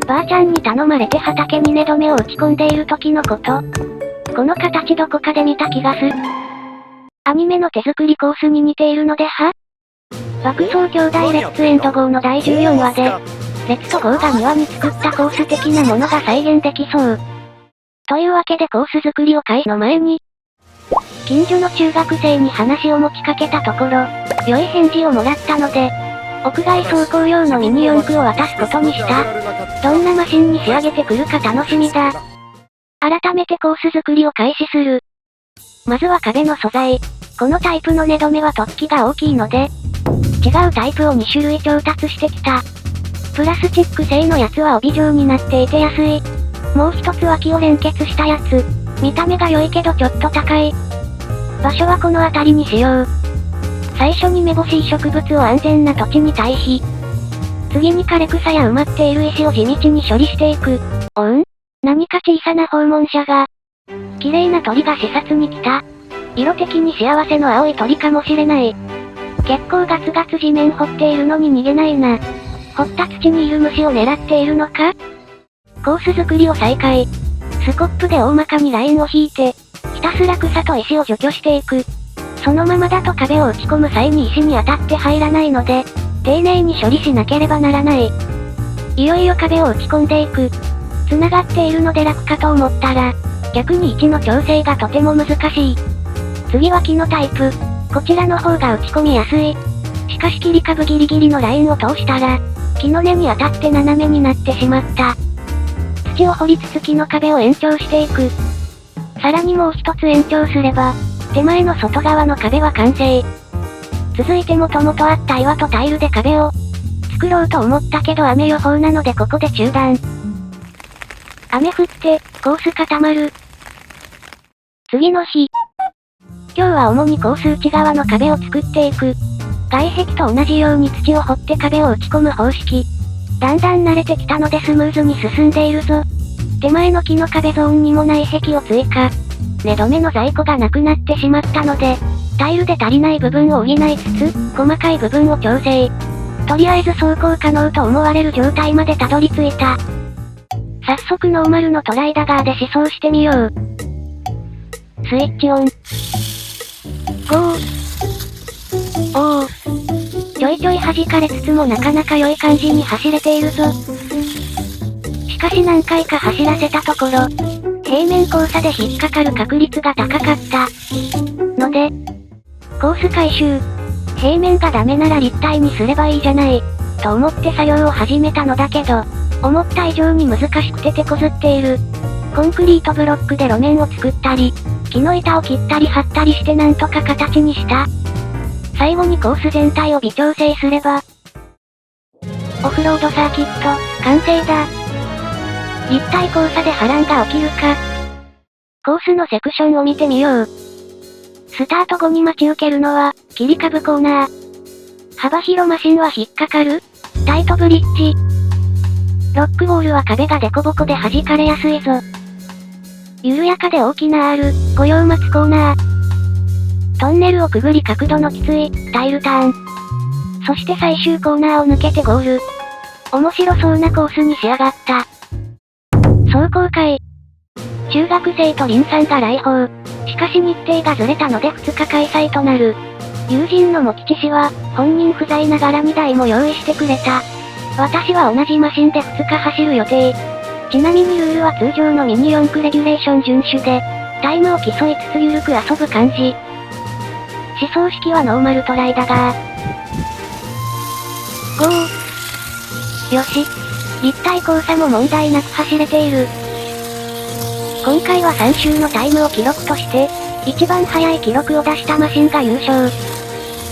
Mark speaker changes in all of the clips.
Speaker 1: ばあちゃんに頼まれて畑に根止めを打ち込んでいる時のこと。この形どこかで見た気がする。アニメの手作りコースに似ているのでは？爆走兄弟レッツエンドゴーの第14話で、レッツとゴーが庭に作ったコース的なものが再現できそう。というわけでコース作りを開始の前に、近所の中学生に話を持ちかけたところ、良い返事をもらったので、屋外走行用のミニ四駆を渡すことにした。どんなマシンに仕上げてくるか楽しみだ。改めてコース作りを開始する。まずは壁の素材。このタイプの根止めは突起が大きいので、違うタイプを2種類調達してきた。プラスチック製のやつは帯状になっていて安い。もう一つは木を連結したやつ。見た目が良いけどちょっと高い。場所はこの辺りにしよう。最初にめぼしい植物を安全な土地に堆肥。次に枯れ草や埋まっている石を地道に処理していく。何か小さな訪問者が。綺麗な鳥が視察に来た。色的に幸せの青い鳥かもしれない。結構ガツガツ地面掘っているのに逃げないな。掘った土にいる虫を狙っているのか？コース作りを再開。スコップで大まかにラインを引いて、ひたすら草と石を除去していく。そのままだと壁を打ち込む際に石に当たって入らないので、丁寧に処理しなければならない。いよいよ壁を打ち込んでいく。繋がっているので楽かと思ったら、逆に位置の調整がとても難しい。次は木のタイプ。こちらの方が打ち込みやすい。しかし切り株ギリギリのラインを通したら、木の根に当たって斜めになってしまった。土を掘りつつ木の壁を延長していく。さらにもう一つ延長すれば、手前の外側の壁は完成。続いてもともとあった岩とタイルで壁を作ろうと思ったけど雨予報なのでここで中断。雨降って、コース固まる。次の日。今日は主にコース内側の壁を作っていく。外壁と同じように土を掘って壁を打ち込む方式。だんだん慣れてきたのでスムーズに進んでいるぞ。手前の木の壁ゾーンにもない壁を追加。根止めの在庫がなくなってしまったので、タイルで足りない部分を補いつつ、細かい部分を調整。とりあえず走行可能と思われる状態までたどり着いた。早速ノーマルのトライダガーで試走してみよう。スイッチオン。ゴー。ちょいちょい弾かれつつもなかなか良い感じに走れているぞ。しかし何回か走らせたところ、平面交差で引っかかる確率が高かった。ので、コース回収。平面がダメなら立体にすればいいじゃない、と思って作業を始めたのだけど、思った以上に難しくて手こずっている。コンクリートブロックで路面を作ったり、木の板を切ったり貼ったりしてなんとか形にした。最後にコース全体を微調整すれば、オフロードサーキット、完成だ。立体交差で波乱が起きるか。コースのセクションを見てみよう。スタート後に待ち受けるのは、切り株コーナー。幅広マシンは引っかかる？タイトブリッジ。ロックボールは壁がデコボコで弾かれやすいぞ。緩やかで大きな R、御用松コーナー。トンネルをくぐり角度のきつい、タイルターン。そして最終コーナーを抜けてゴール。面白そうなコースに仕上がった。壮行会。中学生とリンさんが来訪。しかし日程がずれたので2日開催となる。友人の茂吉氏は、本人不在ながら2台も用意してくれた。私は同じマシンで2日走る予定。ちなみにルールは通常のミニ四駆レギュレーション遵守で、タイムを競いつつゆるく遊ぶ感じ。試走式はノーマルトライダガー。ゴー。よし。立体交差も問題なく走れている。今回は3周のタイムを記録として、一番速い記録を出したマシンが優勝。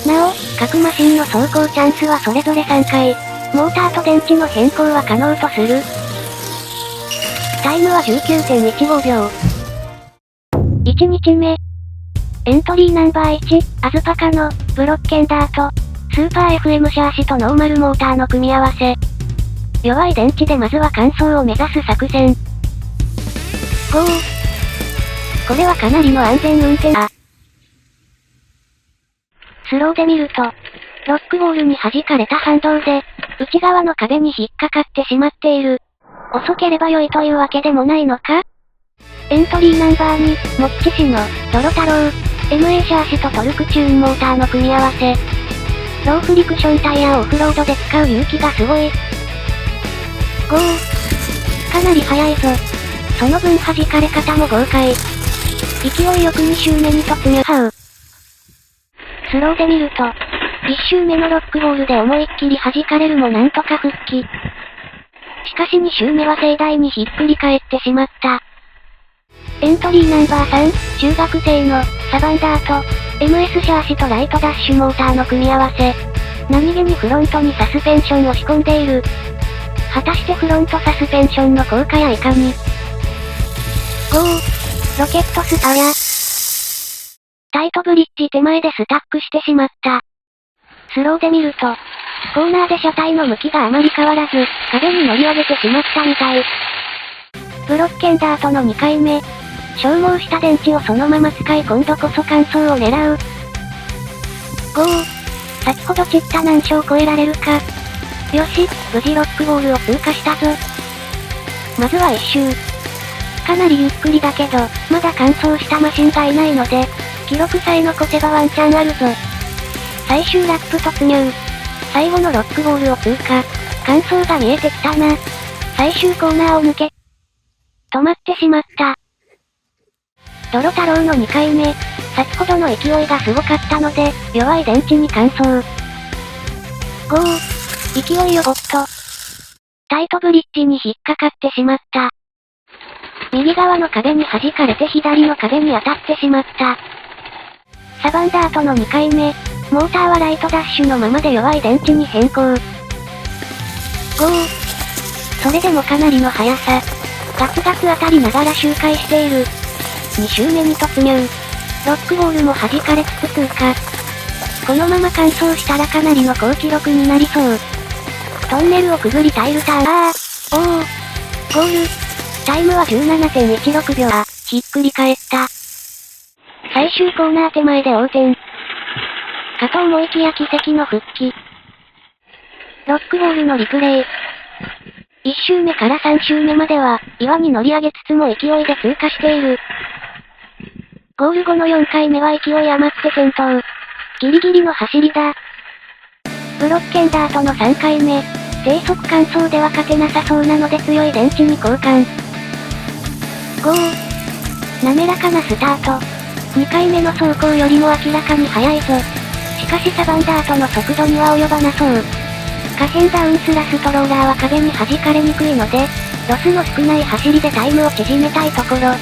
Speaker 1: なお、各マシンの走行チャンスはそれぞれ3回。モーターと電池の変更は可能とする。タイムは 19.15 秒。1日目。エントリーナンバー1、アズパカの、ブロッケンダート、スーパー FM シャーシとノーマルモーターの組み合わせ。弱い電池でまずは完走を目指す作戦。ゴー。これはかなりの安全運転。スローで見ると、ロックボールに弾かれた反動で、内側の壁に引っかかってしまっている。遅ければ良いというわけでもないのか？エントリーナンバー2、モッチ氏の、ドロ太郎、MA シャーシとトルクチューンモーターの組み合わせ。ローフリクションタイヤをオフロードで使う勇気がすごい。ゴー。かなり速いぞ。その分弾かれ方も豪快。勢いよく2周目に突入。ハウ。スローで見ると、1周目のロックボールで思いっきり弾かれるもなんとか復帰。しかし2周目は盛大にひっくり返ってしまった。エントリーナンバー3、中学生の、サバンダーと、MS シャーシとライトダッシュモーターの組み合わせ。何気にフロントにサスペンションを仕込んでいる。果たしてフロントサスペンションの効果やいかに。ゴー。ロケットスターや。タイトブリッジ手前でスタックしてしまった。スローで見ると、コーナーで車体の向きがあまり変わらず、壁に乗り上げてしまったみたい。ブロッケンダートの2回目。消耗した電池をそのまま使い今度こそ完走を狙う。ゴー。先ほど散った難所を越えられるか。よし、無事ロックボールを通過したぞ。まずは1周。かなりゆっくりだけど、まだ完走したマシンがいないので、記録さえ残せばワンチャンあるぞ。最終ラップ突入。最後のロックボールを通過。完走が見えてきたな。最終コーナーを抜け。止まってしまった。ドロ太郎の2回目。先ほどの勢いがすごかったので、弱い電池に完走。ゴー。勢いよボット。タイトブリッジに引っかかってしまった。右側の壁に弾かれて左の壁に当たってしまった。サバンダートの2回目。モーターはライトダッシュのままで弱い電池に変更。ゴー。それでもかなりの速さ。ガツガツ当たりながら周回している。2周目に突入。ロックボールも弾かれつつ通過。このまま完走したらかなりの好記録になりそう。トンネルをくぐりタイルターン。ゴール。タイムは 17.16 秒。ひっくり返った。最終コーナー手前で横転。かと思いきや奇跡の復帰。ロックボールのリプレイ。1周目から3周目までは、岩に乗り上げつつも勢いで通過している。ゴール後の4回目は勢い余って転倒。ギリギリの走りだ。ブロッケンダートの3回目。低速完走では勝てなさそうなので強い電池に交換。ゴー。滑らかなスタート。2回目の走行よりも明らかに速いぞ。しかしサバンダートの速度には及ばなそう。下辺ダウンスラストローラーは壁に弾かれにくいので、ロスの少ない走りでタイムを縮めたいところ。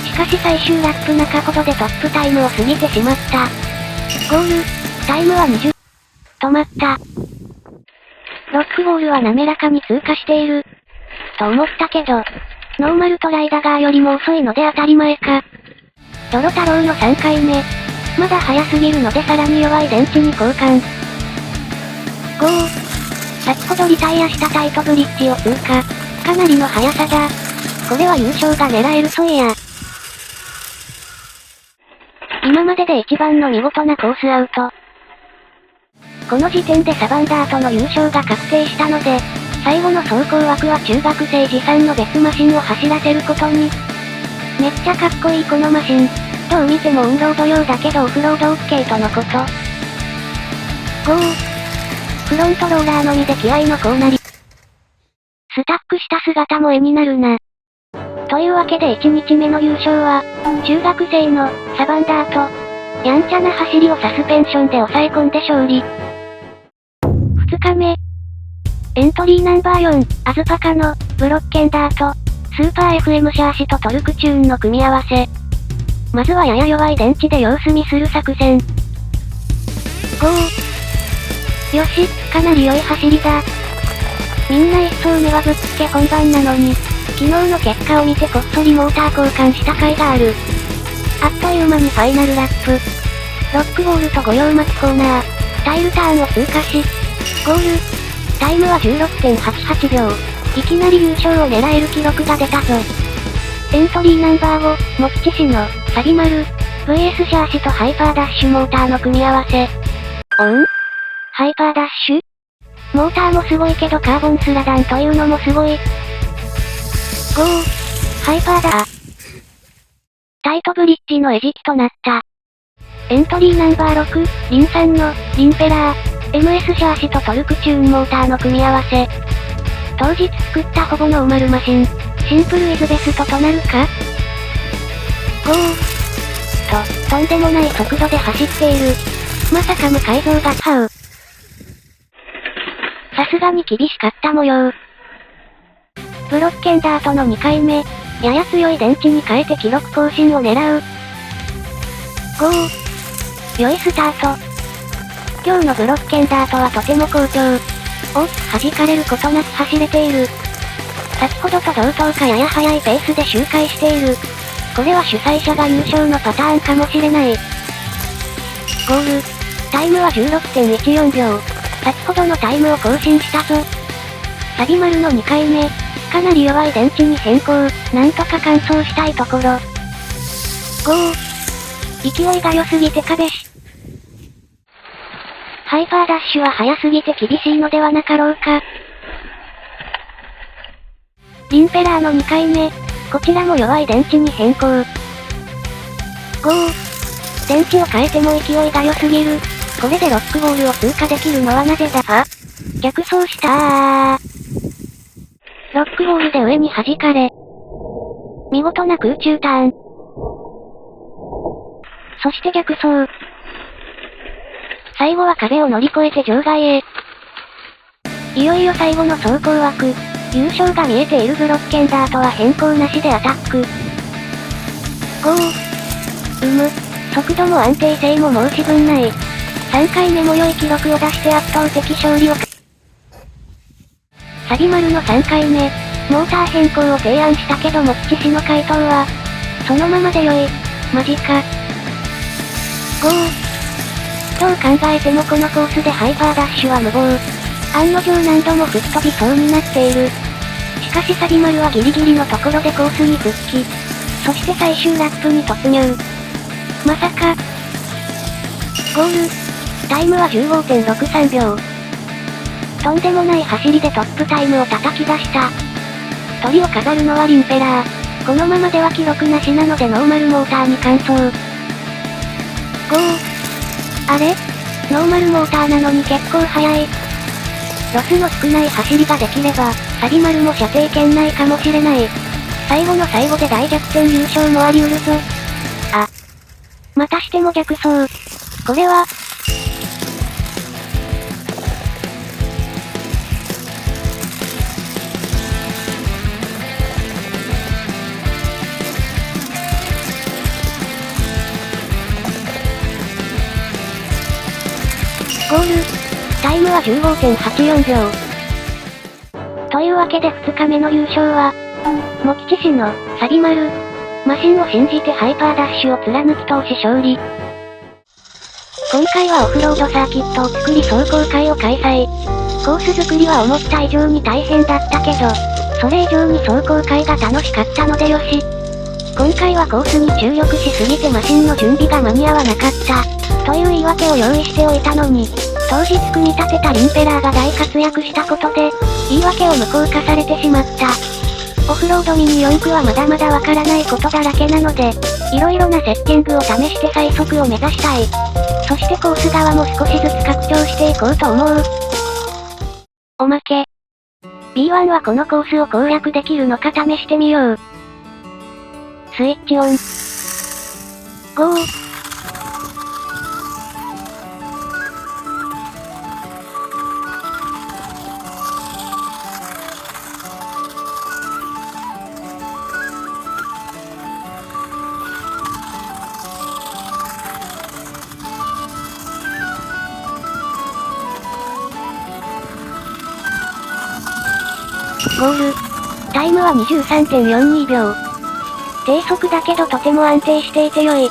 Speaker 1: しかし最終ラップ中ほどでトップタイムを過ぎてしまった。ゴール。タイムは20。止まった。ロックボールは滑らかに通過している。と思ったけど、ノーマルトライダガーよりも遅いので当たり前か。ドロ太郎の3回目。まだ早すぎるのでさらに弱い電池に交換。ゴー。先ほどリタイアしたタイトブリッジを通過。かなりの速さだ。これは優勝が狙えるそうや。今までで一番の見事なコースアウト。この時点でサバンダートの優勝が確定したので、最後の走行枠は中学生持参の別マシンを走らせることに。めっちゃかっこいいこのマシン。どう見てもオンロード用だけどオフロード OK とのこと。ゴー。フロントローラーのみで気合のこうなり。スタックした姿も絵になるな。というわけで1日目の優勝は、中学生のサバンダート。やんちゃな走りをサスペンションで抑え込んで勝利。2日目。エントリーナンバー4、アズパカのブロッケンダート。スーパー FM シャーシとトルクチューンの組み合わせ。まずはやや弱い電池で様子見する作戦。ゴー。よし、かなり良い走りだ。みんな1走目はぶっつけ本番なのに、昨日の結果を見てこっそりモーター交換した甲斐がある。あっという間にファイナルラップ。ロックボールと御用巻きコーナー。タイルターンを通過し、ゴール。タイムは 16.88 秒。いきなり優勝を狙える記録が出たぞ。エントリーナンバー5、モッチ氏の、サビマル、VS シャーシとハイパーダッシュモーターの組み合わせ。オン？ハイパーダッシュ？モーターもすごいけどカーボンスラダンというのもすごい。ハイパーだ。タイトブリッジの餌食となった。エントリーナンバー6、リンさんの、リンペラー、MS シャーシとトルクチューンモーターの組み合わせ。当日作ったほぼノーマルマシン。シンプルイズベストとなるか？とんでもない速度で走っている。まさか無改造がハウ。さすがに厳しかった模様。ブロッケンダートの2回目。やや強い電池に変えて記録更新を狙う。良いスタート。今日のブロッケンダートはとても好調。弾かれることなく走れている。先ほどと同等かやや速いペースで周回している。これは主催者が優勝のパターンかもしれない。ゴール。タイムは 16.14 秒。先ほどのタイムを更新したぞ。サビマルの2回目。かなり弱い電池に変更。なんとか完走したいところ。勢いが良すぎて壁し。ハイパーダッシュは速すぎて厳しいのではなかろうか。リンペラーの2回目。こちらも弱い電池に変更。電池を変えても勢いが良すぎる。これでロックボールを通過できるのはなぜだ？逆走したロックボールで上に弾かれ。見事な空中ターン。そして逆走。最後は壁を乗り越えて場外へ。いよいよ最後の走行枠。優勝が見えているブロッケンダートは変更なしでアタック。速度も安定性も申し分ない。3回目も良い記録を出して圧倒的勝利を。サビマルの3回目。モーター変更を提案したけども吉氏の回答は、そのままで良い。マジか。どう考えてもこのコースでハイパーダッシュは無謀。案の定何度も吹っ飛びそうになっている。しかしサビマルはギリギリのところでコースに復帰。そして最終ラップに突入。まさか。ゴール。タイムは 15.63 秒。とんでもない走りでトップタイムを叩き出した。鳥を飾るのはリンペラー。このままでは記録なしなのでノーマルモーターに換装。あれ？ノーマルモーターなのに結構速い。ロスの少ない走りができれば、サビマルも射程圏内かもしれない。最後の最後で大逆転優勝もあり得るぞ。またしても逆走。これは、ゴール。タイムは 15.84 秒。というわけで2日目の優勝は、モキチ氏の、サビマル。マシンを信じてハイパーダッシュを貫き通し勝利。今回はオフロードサーキットを作り走行会を開催。コース作りは思った以上に大変だったけど、それ以上に走行会が楽しかったのでよし。今回はコースに注力しすぎてマシンの準備が間に合わなかった。という言い訳を用意しておいたのに、当日組み立てたリンペラーが大活躍したことで、言い訳を無効化されてしまった。オフロードミニ四駆はまだまだわからないことだらけなので、色々なセッティングを試して最速を目指したい。そしてコース側も少しずつ拡張していこうと思う。おまけ。B1 はこのコースを攻略できるのか試してみよう。スイッチオン。ゴー。ゴール。タイムは 23.42 秒。低速だけどとても安定していて良い。